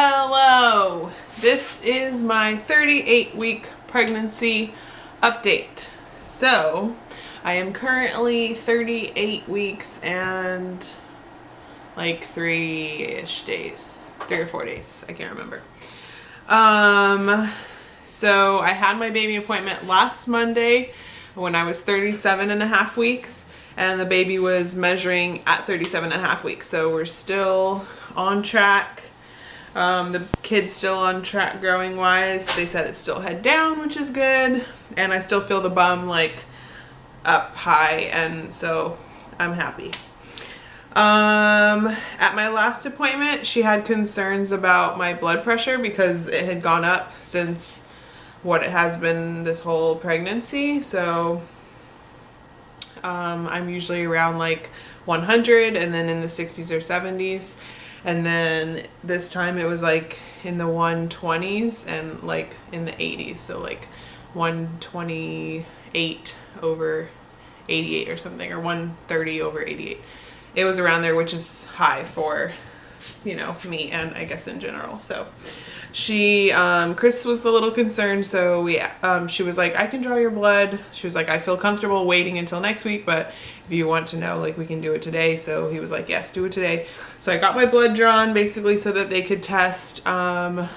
Hello! This is my 38-week pregnancy update. So, I am currently 38 weeks and like 3-ish days. 3 or 4 days. I can't remember. So I had my baby appointment last Monday when I was 37 and a half weeks, and the baby was measuring at 37 and a half weeks. So we're still on track. The kid's still on track growing wise. They said it's still head down, which is good. And I still feel the bum like up high, and so I'm happy. At my last appointment, she had concerns about my blood pressure because it had gone up since what it has been this whole pregnancy. So I'm usually around like 100 and then in the 60s or 70s. And then this time it was like in the 120s and like in the 80s. So like 128 over 88 or something, or 130 over 88. It was around there, which is high for, you know, me and I guess in general. So she, Chris was a little concerned. So she was like, I can draw your blood. She was like, I feel comfortable waiting until next week, but if you want to know, like, we can do it today. So he was like, yes, do it today. So I got my blood drawn basically so that they could test my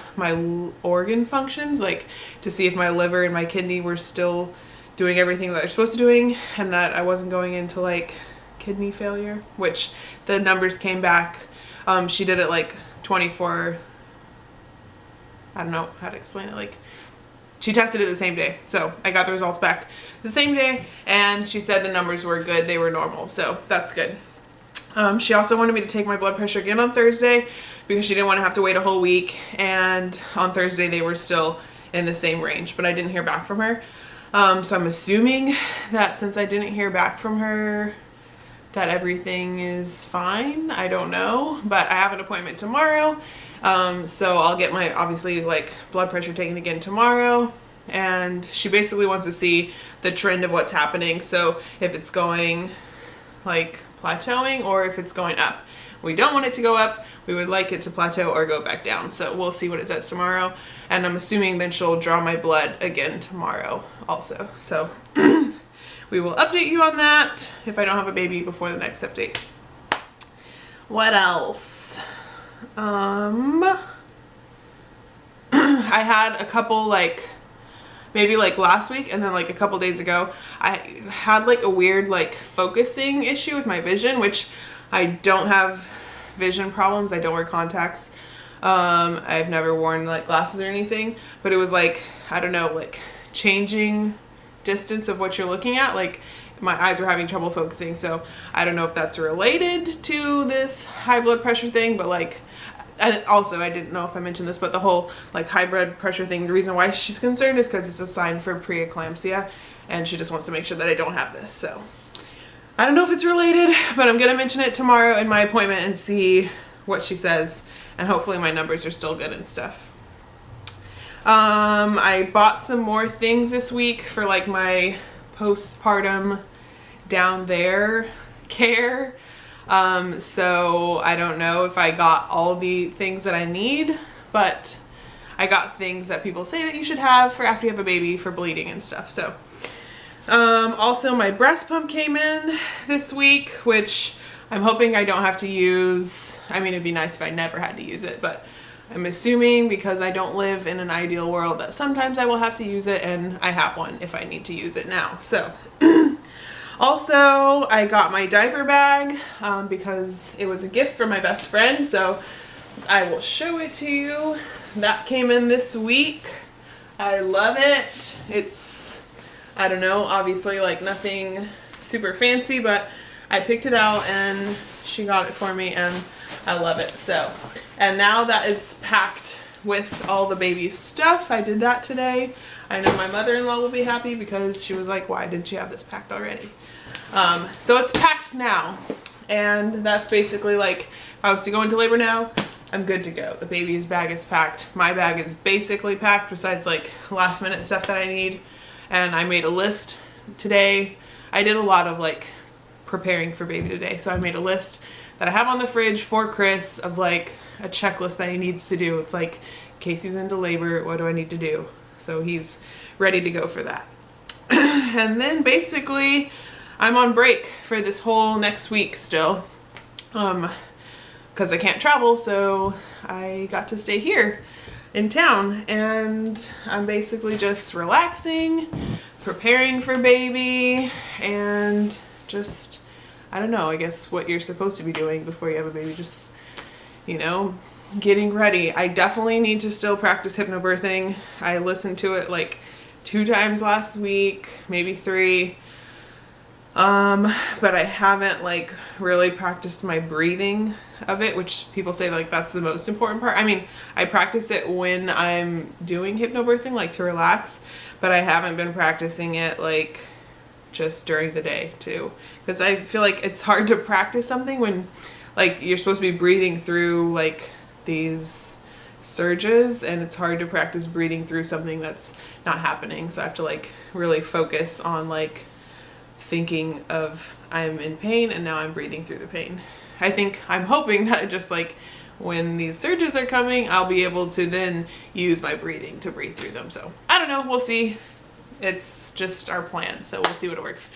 organ functions, like to see if my liver and my kidney were still doing everything that they're supposed to doing, and that I wasn't going into like kidney failure, which the numbers came back. She did it like 24, I don't know how to explain it, like she tested it the same day. So I got the results back the same day, and she said the numbers were good, they were normal, so that's good. She also wanted me to take my blood pressure again on Thursday because she didn't want to have to wait a whole week, and on Thursday they were still in the same range, but I didn't hear back from her. So I'm assuming that since I didn't hear back from her that everything is fine. I don't know, but I have an appointment tomorrow. So I'll get my, obviously, like blood pressure taken again tomorrow. And she basically wants to see the trend of what's happening. So if it's going like plateauing or if it's going up. We don't want it to go up. We would like it to plateau or go back down. So we'll see what it says tomorrow. And I'm assuming then she'll draw my blood again tomorrow also. So we will update you on that if I don't have a baby before the next update. What else? I had a couple, like maybe like last week and then like a couple days ago, I had like a weird like focusing issue with my vision, which I don't have vision problems. I don't wear contacts. I've never worn like glasses or anything, but it was like, I don't know, like changing distance of what you're looking at. Like my eyes were having trouble focusing. So I don't know if that's related to this high blood pressure thing, but like, also, I didn't know if I mentioned this, but the whole like high blood pressure thing, the reason why she's concerned is because it's a sign for preeclampsia, and she just wants to make sure that I don't have this. So I don't know if it's related, but I'm gonna mention it tomorrow in my appointment and see what she says, and hopefully my numbers are still good and stuff. I bought some more things this week for like my postpartum down there care. So I don't know if I got all the things that I need, but I got things that people say that you should have for after you have a baby for bleeding and stuff. So, also my breast pump came in this week, which I'm hoping I don't have to use. I mean, it'd be nice if I never had to use it, but I'm assuming because I don't live in an ideal world that sometimes I will have to use it, and I have one if I need to use it now. So also, I got my diaper bag because it was a gift from my best friend, so I will show it to you. That came in this week. I love it. It's, I don't know, obviously like nothing super fancy, but I picked it out and she got it for me and I love it. So, and now that is packed with all the baby's stuff. I did that today. I know my mother-in-law will be happy because she was like, why didn't you have this packed already? So it's packed now, and that's basically like, if I was to go into labor now, I'm good to go. The baby's bag is packed. My bag is basically packed besides like last minute stuff that I need. And I made a list today. I did a lot of like preparing for baby today. So I made a list that I have on the fridge for Chris of like a checklist that he needs to do. It's like, Casey's into labor, what do I need to do? So he's ready to go for that. And then basically I'm on break for this whole next week still, because I can't travel, so I got to stay here in town, and I'm basically just relaxing, preparing for baby, and just, I don't know, I guess what you're supposed to be doing before you have a baby, just, you know, getting ready. I definitely need to still practice hypnobirthing. I listened to it like 2 times last week, maybe 3. But I haven't like really practiced my breathing of it, which people say like that's the most important part. I mean, I practice it when I'm doing hypnobirthing, like to relax, but I haven't been practicing it like just during the day too, because I feel like it's hard to practice something when like you're supposed to be breathing through like these surges, and it's hard to practice breathing through something that's not happening. So I have to like really focus on like thinking of I'm in pain and now I'm breathing through the pain. I'm hoping that just like when these surges are coming, I'll be able to then use my breathing to breathe through them. So I don't know, we'll see. It's just our plan, so we'll see what it works.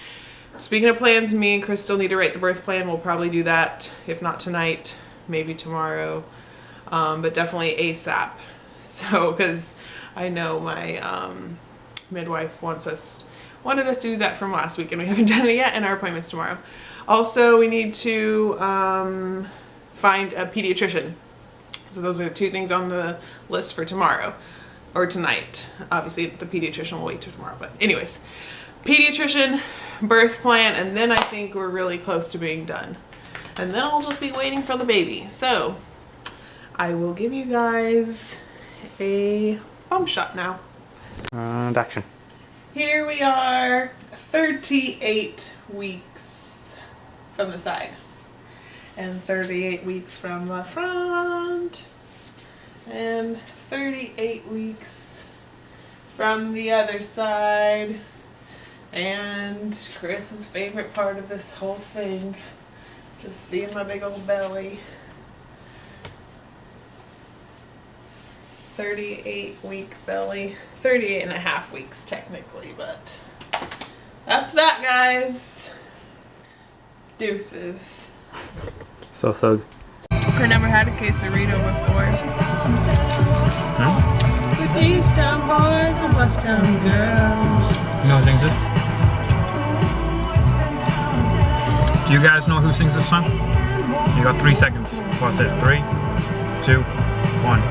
Speaking of plans, me and Chris still need to write the birth plan. We'll probably do that, if not tonight, maybe tomorrow, but definitely ASAP. So, because I know my midwife wanted us to do that from last week, and we haven't done it yet, and our appointment's tomorrow. Also, we need to find a pediatrician. So those are the 2 things on the list for tomorrow, or tonight. Obviously, the pediatrician will wait till tomorrow, but anyways, pediatrician, birth plan, and then I think we're really close to being done. And then I'll just be waiting for the baby. So I will give you guys a bump shot now. And action. Here we are, 38 weeks from the side and 38 weeks from the front and 38 weeks from the other side. And Chris's favorite part of this whole thing, just seeing my big old belly. 38-week belly. 38 and a half weeks technically, but that's that, guys. Deuces. So thug. I never had a quesarito before. With these town boys and bus town girls. You know who sings this? Do you guys know who sings this song? You got 3 seconds before I say 3, 2, 1.